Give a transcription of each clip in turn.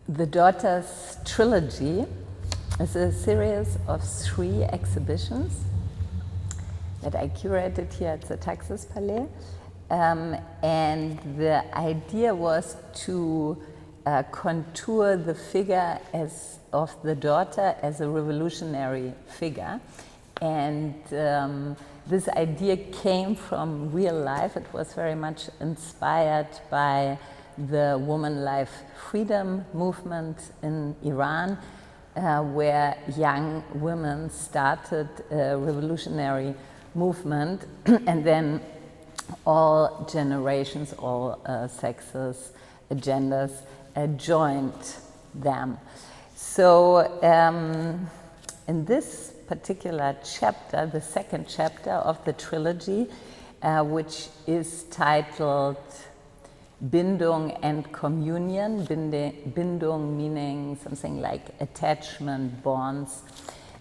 The Daughters Trilogie is a series of 3 exhibitions that I curated here at the Taxis Palais. And the idea was to contour the figure of the daughter as a revolutionary figure. And this idea came from real life. It was very much inspired by the woman life freedom movement in Iran, where young women started a revolutionary movement, and then all generations, all sexes, genders joined them. So in this particular chapter, the 2nd chapter of the trilogy, which is titled Bindung and Communion, Bindung meaning something like attachment, bonds.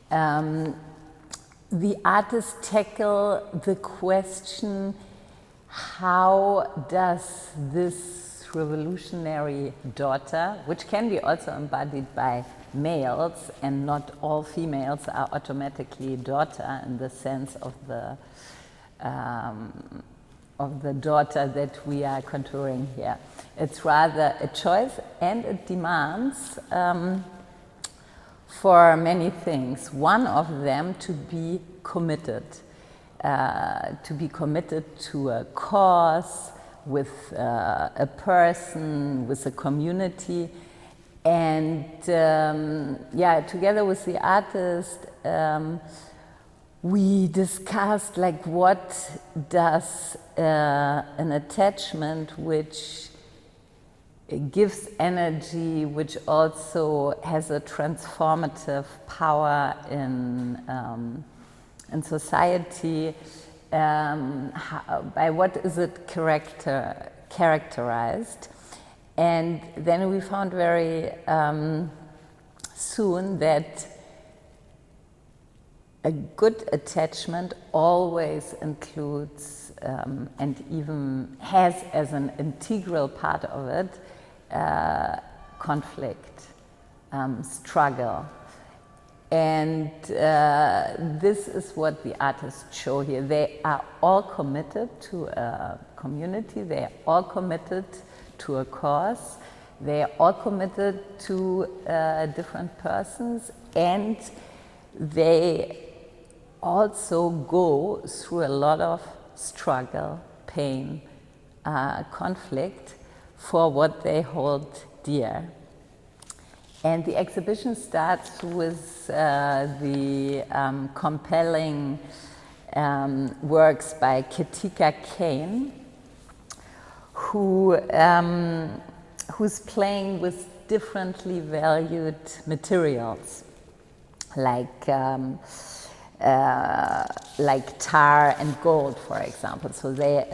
The artists tackle the question, how does this revolutionary daughter, which can be also embodied by males, and not all females are automatically daughter in the sense of the daughter that we are contouring here. It's rather a choice, and it demands for many things. One of them to be committed to a cause, with a person, with a community. And together with the artist, we discussed like what does an attachment which gives energy, which also has a transformative power in society, by what is it characterized? And then we found very soon that a good attachment always includes and even has as an integral part of it conflict, struggle. And this is what the artists show here. They are all committed to a community, they are all committed to a cause, they are all committed to different persons, and they also go through a lot of struggle, pain, conflict for what they hold dear. And the exhibition starts with the compelling works by Kirtika Kain, who's playing with differently valued materials, like tar and gold, for example. So they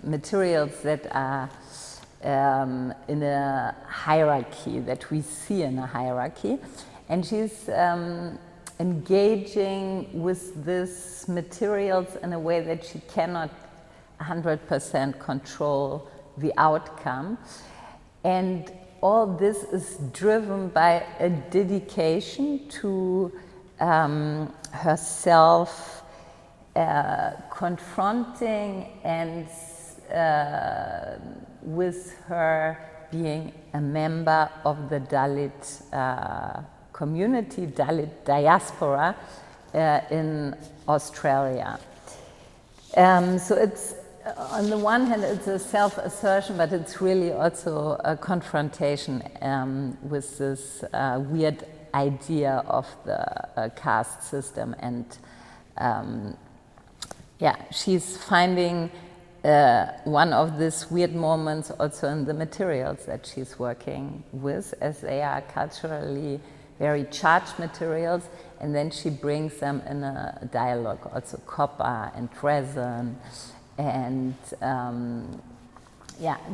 materials that are in a hierarchy, that we see in a hierarchy. And she's engaging with these materials in a way that she cannot 100% control the outcome. And all this is driven by a dedication to herself, confronting and with her being a member of the Dalit community, Dalit diaspora in Australia. So it's, on the one hand, it's a self-assertion, but it's really also a confrontation with this weird idea of the caste system. And she's finding one of these weird moments also in the materials that she's working with, as they are culturally very charged materials, and then she brings them in a dialogue, also copper and resin, and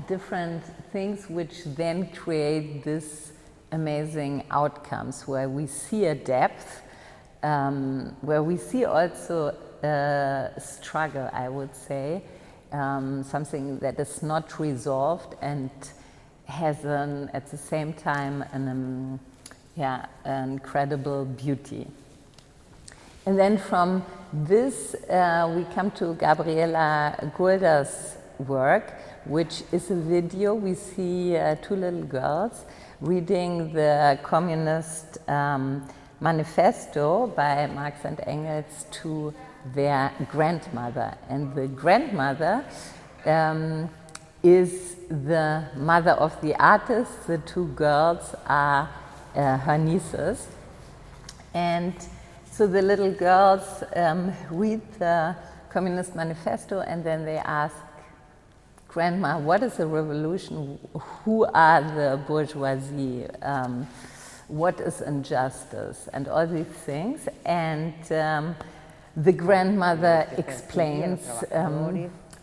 different things which then create this amazing outcomes where we see a depth, where we see also a struggle, I would say, something that is not resolved, and has at the same time an incredible beauty. And then from this we come to Gabriela Gulda's work, which is a video. We see two little girls reading the Communist Manifesto by Marx and Engels to their grandmother. And the grandmother is the mother of the artist. The two girls are her nieces. And so the little girls read the Communist Manifesto, and then they ask, Grandma, what is a revolution? Who are the bourgeoisie? What is injustice? And all these things. And the grandmother explains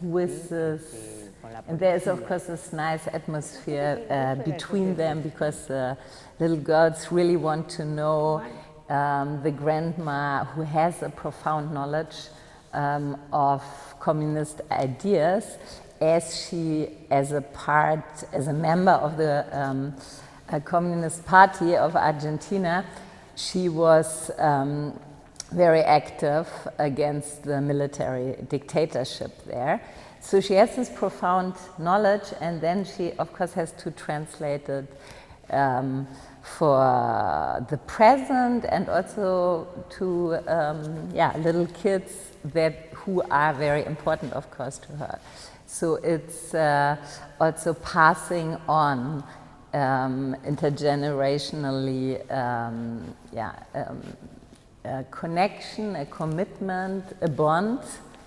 with this, and there is of course this nice atmosphere between them, because the little girls really want to know the grandma, who has a profound knowledge of communist ideas, as she, as a member of the Communist Party of Argentina, she was very active against the military dictatorship there. So she has this profound knowledge, and then she, of course, has to translate it for the present, and also to little kids who are very important, of course, to her. So it's also passing on intergenerationally a connection, a commitment, a bond,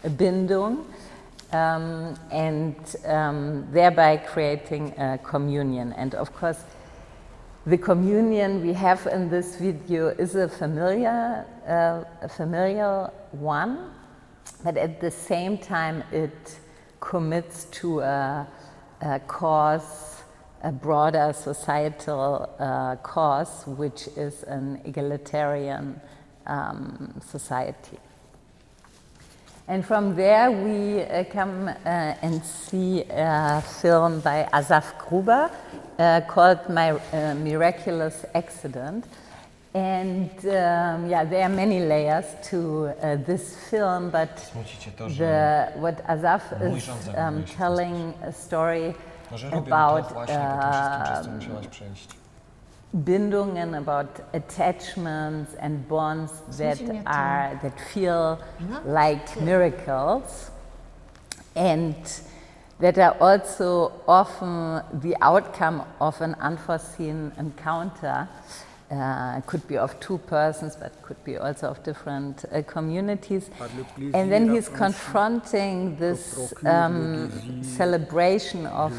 a Bindung, and thereby creating a communion. And of course, the communion we have in this video is a familiar one, but at the same time it commits to a cause, a broader societal cause, which is an egalitarian society. And from there we come and see a film by Assaf Gruber called My Miraculous Accident. And there are many layers to this film, but what Assaf is telling a story about Bindungen, about attachments and bonds that feel like miracles, and that are also often the outcome of an unforeseen encounter. Could be of two persons, but could be also of different communities. And then he's confronting this celebration of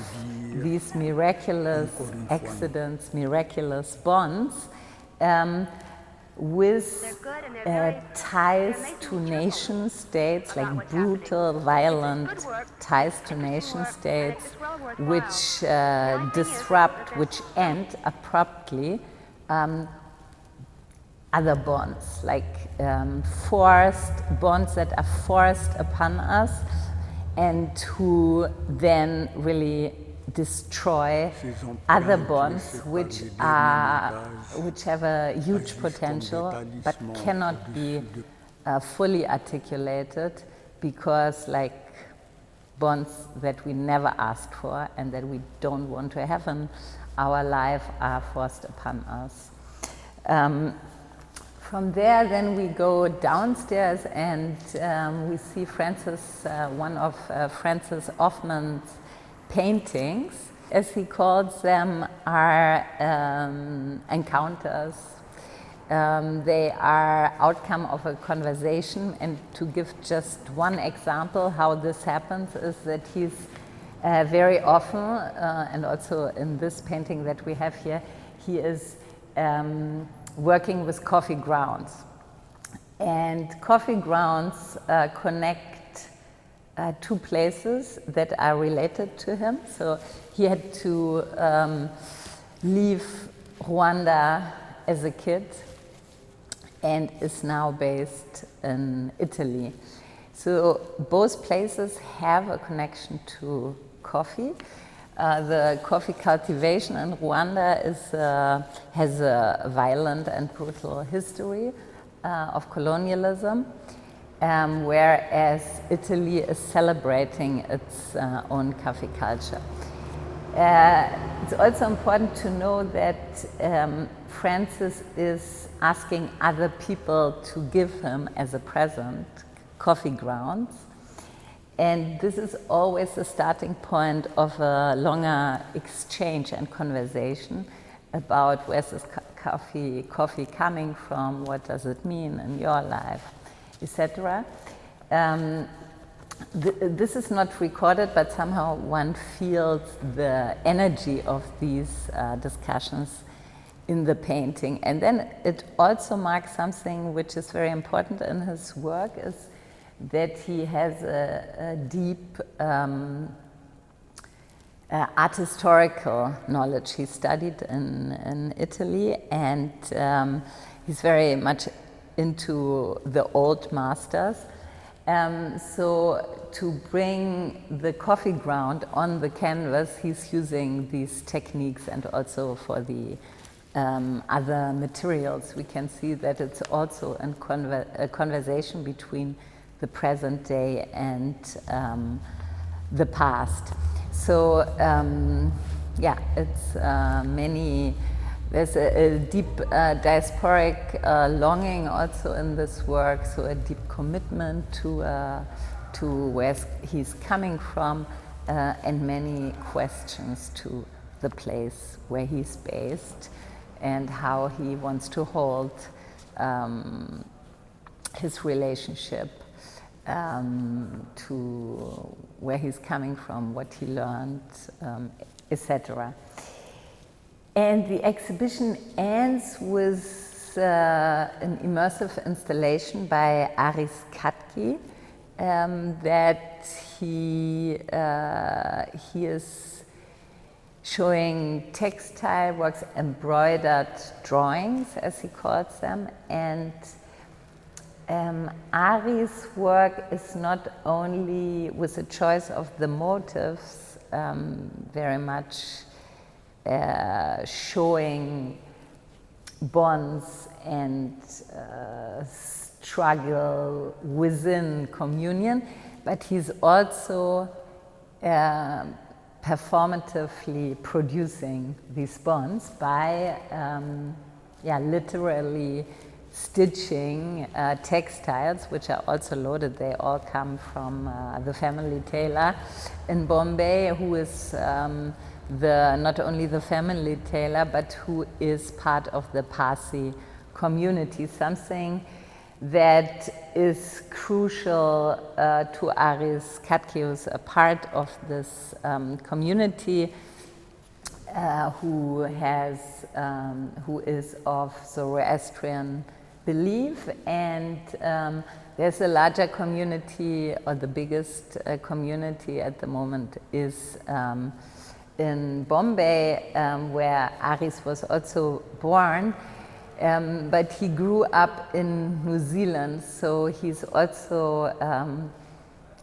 these miraculous accidents, miraculous bonds, with ties to nation states, like brutal, violent ties to nation states, which disrupt, which end abruptly other bonds, like forced bonds that are forced upon us, and who then really destroy other bonds which have a huge potential but cannot be fully articulated, because like bonds that we never asked for and that we don't want to have in our life are forced upon us. From there, then we go downstairs and we see one of Francis Offman's paintings, as he calls them, are encounters. They are outcome of a conversation, and to give just one example how this happens is that he's very often, and also in this painting that we have here, he is working with coffee grounds. And coffee grounds connect two places that are related to him. So he had to leave Rwanda as a kid and is now based in Italy. So both places have a connection to coffee, The coffee cultivation in Rwanda has a violent and brutal history of colonialism, whereas Italy is celebrating its own coffee culture. It's also important to know that Francis is asking other people to give him as a present coffee grounds. And this is always the starting point of a longer exchange and conversation about where's this coffee coming from, what does it mean in your life, etc. This is not recorded, but somehow one feels the energy of these discussions in the painting. And then it also marks something which is very important in his work, is that he has a deep art historical knowledge. He studied in Italy, and he's very much into the old masters. So to bring the coffee ground on the canvas, he's using these techniques, and also for the other materials. We can see that it's also a conversation between the present day and the past. So yeah, it's there's a deep diasporic longing also in this work, so a deep commitment to where he's coming from, and many questions to the place where he's based and how he wants to hold his relationship to where he's coming from, what he learned, etc. And the exhibition ends with an immersive installation by Areez Katki that he is showing textile works, embroidered drawings, as he calls them. And Areez's work is not only with the choice of the motifs, very much showing bonds and struggle within communion, but he's also performatively producing these bonds by literally stitching textiles, which are also loaded. They all come from the family tailor in Bombay, who is not only the family tailor, but who is part of the Parsi community, something that is crucial to Areez Katki, who is a part of this community, who is of Zoroastrian belief, and there's a larger community, or the biggest community at the moment is in Bombay, where Areez was also born, but he grew up in New Zealand, so he's also,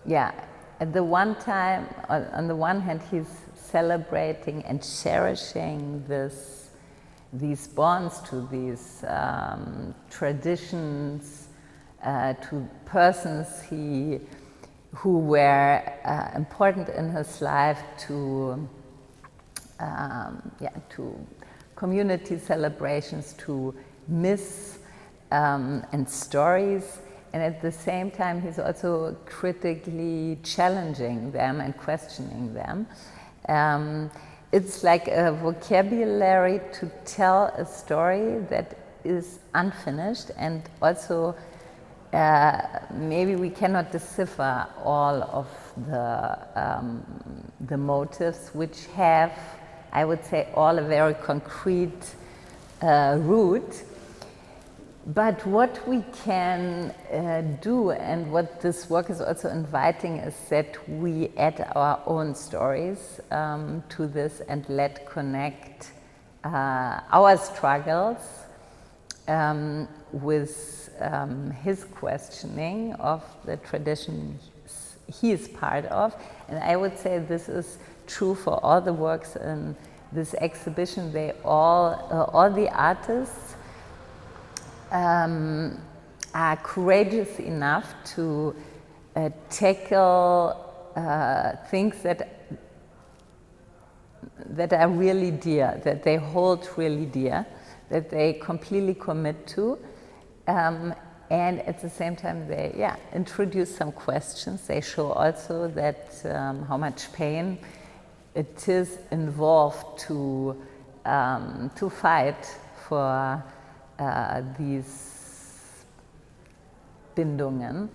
at the one time, on the one hand, he's celebrating and cherishing these bonds to these traditions, to persons who were important in his life, to community celebrations, to myths and stories. And at the same time, he's also critically challenging them and questioning them. It's like a vocabulary to tell a story that is unfinished, and also maybe we cannot decipher all of the motives, which have, I would say, all a very concrete root. But what we can do, and what this work is also inviting, is that we add our own stories to this, and let connect our struggles with his questioning of the traditions he is part of. And I would say this is true for all the works in this exhibition. They all the artists are courageous enough to tackle things that are really dear, that they hold really dear, that they completely commit to. And at the same time, they introduce some questions. They show also that how much pain it is involved to fight for these Bindungen.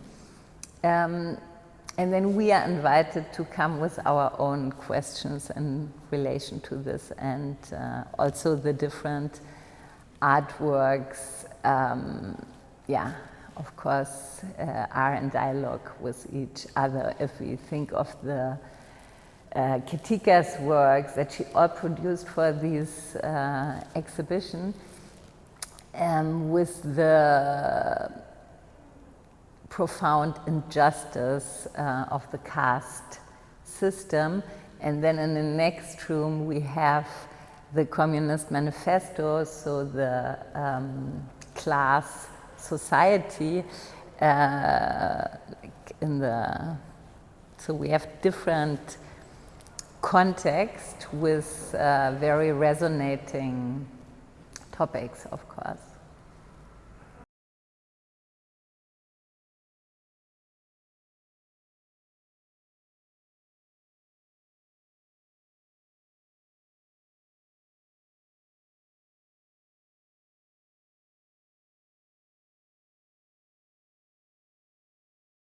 And then we are invited to come with our own questions in relation to this, and also the different artworks, of course, are in dialogue with each other. If we think of the Kirtika's works that she all produced for this exhibition, with the profound injustice of the caste system. And then in the next room we have the Communist Manifesto, so the class society so we have different context with very resonating topics, of course.